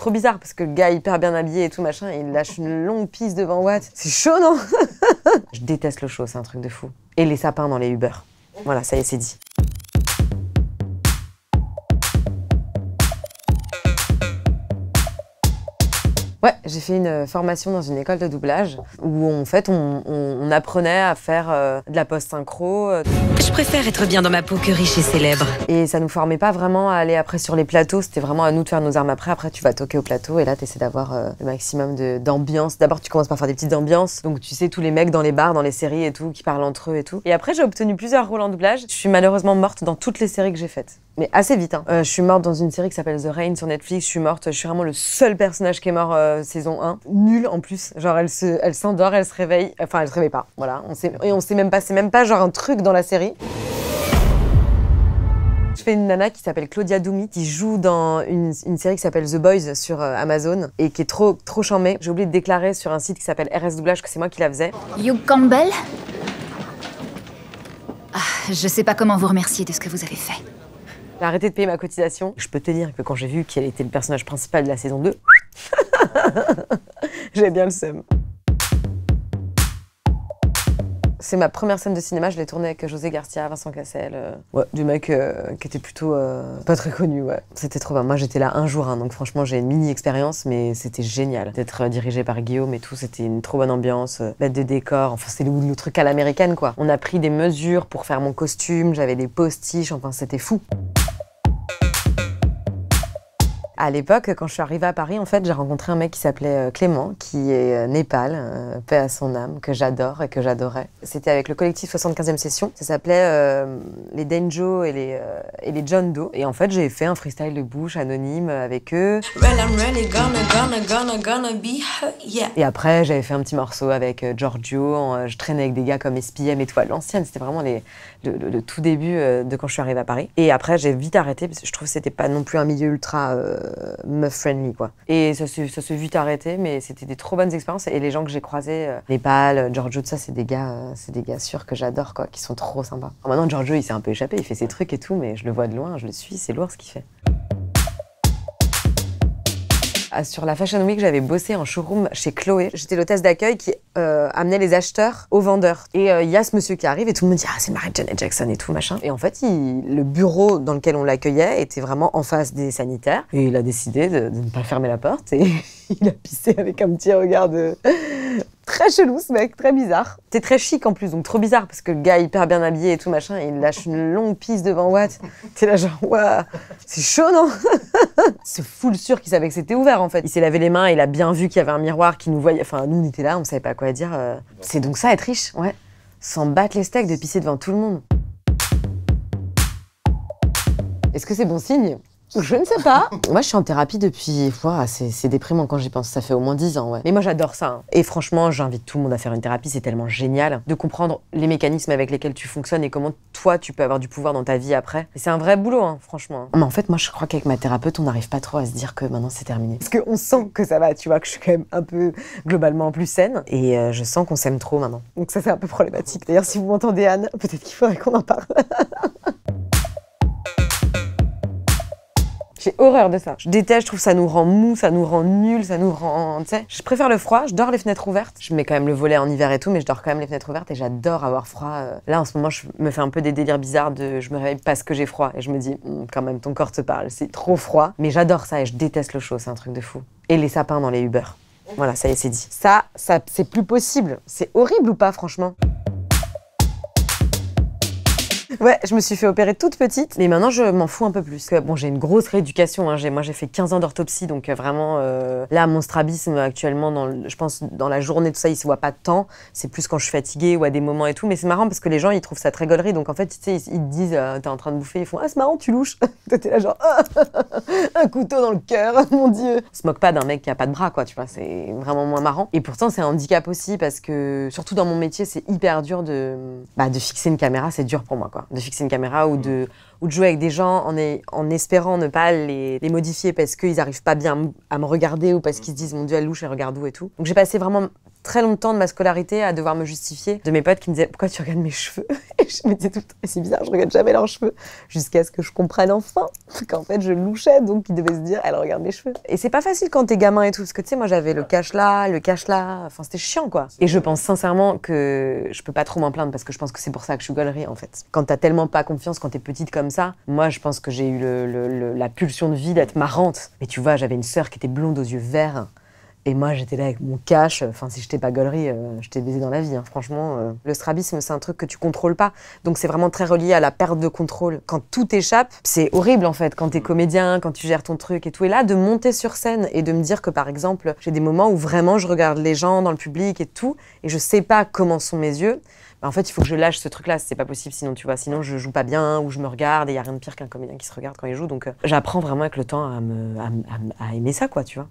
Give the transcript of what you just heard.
Trop bizarre parce que le gars hyper bien habillé et tout machin, il lâche une longue pisse devant Watt. C'est chaud, non? Je déteste le show, c'est un truc de fou. Et les sapins dans les Uber. Voilà, ça y est, c'est dit. Ouais, j'ai fait une formation dans une école de doublage où en fait on apprenait à faire de la post-synchro. Je préfère être bien dans ma peau que riche et célèbre. Et ça nous formait pas vraiment à aller après sur les plateaux, c'était vraiment à nous de faire nos armes après. Après tu vas toquer au plateau et là tu essaies d'avoir le maximum d'ambiance. D'abord tu commences par faire des petites ambiances, donc tu sais tous les mecs dans les bars, dans les séries et tout, qui parlent entre eux et tout. Et après j'ai obtenu plusieurs rôles en doublage. Je suis malheureusement morte dans toutes les séries que j'ai faites. Mais assez vite, hein. Je suis morte dans une série qui s'appelle The Rain sur Netflix, je suis vraiment le seul personnage qui est mort saison 1. Nul en plus, genre elle s'endort, elle se réveille, enfin elle se réveille pas, voilà. On sait même pas, c'est même pas genre un truc dans la série. Je fais une nana qui s'appelle Claudia Doumi, qui joue dans une série qui s'appelle The Boys sur Amazon et qui est trop charmée. J'ai oublié de déclarer sur un site qui s'appelle RS Doublage que c'est moi qui la faisais. Hugh Campbell? Je sais pas comment vous remercier de ce que vous avez fait. J'ai arrêté de payer ma cotisation. Je peux te dire que quand j'ai vu qu'elle était le personnage principal de la saison 2, j'avais bien le seum. C'est ma première scène de cinéma, je l'ai tournée avec José Garcia, Vincent Cassel. Ouais, du mec qui était plutôt pas très connu, ouais. C'était trop bien. Moi j'étais là un jour, hein, donc franchement j'ai une mini-expérience, mais c'était génial. D'être dirigé par Guillaume et tout, c'était une trop bonne ambiance, bête de décor, enfin c'était le truc à l'américaine quoi. On a pris des mesures pour faire mon costume, j'avais des postiches, enfin c'était fou. À l'époque, quand je suis arrivée à Paris, en fait, j'ai rencontré un mec qui s'appelait Clément, qui est Népal, paix à son âme, que j'adore et que j'adorais. C'était avec le collectif 75e Session. Ça s'appelait les Denjo et les John Doe. Et en fait, j'ai fait un freestyle de bouche anonyme avec eux. Et après, j'avais fait un petit morceau avec Giorgio. Je traînais avec des gars comme SPM et tout à l'ancienne. C'était vraiment le tout début de quand je suis arrivée à Paris. Et après, j'ai vite arrêté parce que je trouve que c'était pas non plus un milieu ultra meuf friendly quoi. Et ça s'est vite arrêté, mais c'était des trop bonnes expériences. Et les gens que j'ai croisés, Népal, Giorgio, tout ça, c'est des gars sûrs que j'adore quoi, qui sont trop sympas. Alors maintenant, Giorgio, il s'est un peu échappé, il fait ses trucs et tout, mais je le vois de loin, je le suis, c'est lourd ce qu'il fait. Sur la Fashion Week, j'avais bossé en showroom chez Chloé. J'étais l'hôtesse d'accueil qui amenait les acheteurs aux vendeurs. Et il y a ce monsieur qui arrive et tout le monde dit « Ah, c'est Janet Jackson et tout, machin ». Et en fait, le bureau dans lequel on l'accueillait était vraiment en face des sanitaires. Et il a décidé de ne pas fermer la porte et il a pissé avec un petit regard de... Très chelou ce mec, très bizarre. C'était très chic en plus, donc trop bizarre parce que le gars hyper bien habillé et tout machin, il lâche une longue pisse devant Watt. T'es là genre, waouh, c'est chaud non? C'est full sûr qu'il savait que c'était ouvert en fait. Il s'est lavé les mains, il a bien vu qu'il y avait un miroir qui nous voyait. Enfin, nous on était là, on savait pas quoi dire. C'est donc ça être riche, ouais. S'en battre les steaks de pisser devant tout le monde. Est-ce que c'est bon signe? Je ne sais pas. Moi, je suis en thérapie depuis... Wow, c'est déprimant quand j'y pense. Ça fait au moins 10 ans, ouais. Mais moi, j'adore ça. Hein. Et franchement, j'invite tout le monde à faire une thérapie. C'est tellement génial de comprendre les mécanismes avec lesquels tu fonctionnes et comment toi, tu peux avoir du pouvoir dans ta vie après. Et c'est un vrai boulot, hein, franchement. Mais en fait, moi, je crois qu'avec ma thérapeute, on n'arrive pas trop à se dire que maintenant, c'est terminé. Parce qu'on sent que ça va, tu vois, que je suis quand même un peu globalement plus saine. Et je sens qu'on s'aime trop maintenant. Donc ça, c'est un peu problématique. D'ailleurs, si vous m'entendez, Anne, peut-être qu'il faudrait qu'on en parle. J'ai horreur de ça. Je déteste, je trouve que ça nous rend mou, ça nous rend nul, ça nous rend... Tu sais, je préfère le froid, je dors les fenêtres ouvertes. Je mets quand même le volet en hiver et tout, mais je dors quand même les fenêtres ouvertes et j'adore avoir froid. Là, en ce moment, je me fais un peu des délires bizarres de... Je me réveille parce que j'ai froid et je me dis, quand même, ton corps te parle, c'est trop froid. Mais j'adore ça et je déteste le chaud, c'est un truc de fou. Et les sapins dans les Uber. Voilà, ça y est, c'est dit. Ça c'est plus possible. C'est horrible ou pas, franchement? Ouais, je me suis fait opérer toute petite, mais maintenant je m'en fous un peu plus. Bon, j'ai une grosse rééducation, hein. Moi j'ai fait 15 ans d'orthopsie, donc vraiment, là, mon strabisme actuellement, je pense dans la journée, tout ça, il se voit pas tant. C'est plus quand je suis fatiguée ou à des moments et tout, mais c'est marrant parce que les gens, ils trouvent ça très gaulerie, donc en fait, tu sais, ils te disent, t'es en train de bouffer, ils font, ah, c'est marrant, tu louches. Toi, t'es là genre, ah, un couteau dans le cœur, mon Dieu. On se moque pas d'un mec qui a pas de bras, quoi, tu vois, c'est vraiment moins marrant. Et pourtant, c'est un handicap aussi parce que, surtout dans mon métier, c'est hyper dur de fixer une caméra, c'est dur pour moi, quoi. De fixer une caméra ou de jouer avec des gens en espérant ne pas les modifier parce qu'ils n'arrivent pas bien à me regarder ou parce qu'ils se disent mon Dieu elle louche, elle regarde où et tout. Donc j'ai passé vraiment très longtemps de ma scolarité à devoir me justifier de mes potes qui me disaient « Pourquoi tu regardes mes cheveux ?» Et je me disais tout le temps « C'est bizarre, je regarde jamais leurs cheveux. » Jusqu'à ce que je comprenne enfin qu'en fait, je louchais, donc ils devaient se dire « Elle regarde mes cheveux. » Et c'est pas facile quand t'es gamin et tout, parce que tu sais, moi j'avais le cache là, enfin c'était chiant quoi. Et je pense sincèrement que je peux pas trop m'en plaindre parce que je pense que c'est pour ça que je suis gaulerie en fait. Quand t'as tellement pas confiance, quand t'es petite comme ça, moi je pense que j'ai eu la pulsion de vie d'être marrante. Mais tu vois, j'avais une sœur qui était blonde aux yeux verts. Et moi, j'étais là avec mon cache. Enfin, si j'étais pas gaulerie, je t'ai baisé dans la vie. Hein. Franchement, le strabisme, c'est un truc que tu contrôles pas. Donc, c'est vraiment très relié à la perte de contrôle. Quand tout échappe, c'est horrible, en fait. Quand t'es comédien, quand tu gères ton truc et tout. Et là, de monter sur scène et de me dire que, par exemple, j'ai des moments où vraiment je regarde les gens dans le public et tout, et je sais pas comment sont mes yeux. Bah, en fait, il faut que je lâche ce truc-là. C'est pas possible, sinon, tu vois. Sinon, je joue pas bien ou je me regarde. Et y a rien de pire qu'un comédien qui se regarde quand il joue. Donc, j'apprends vraiment avec le temps à aimer ça, quoi, tu vois.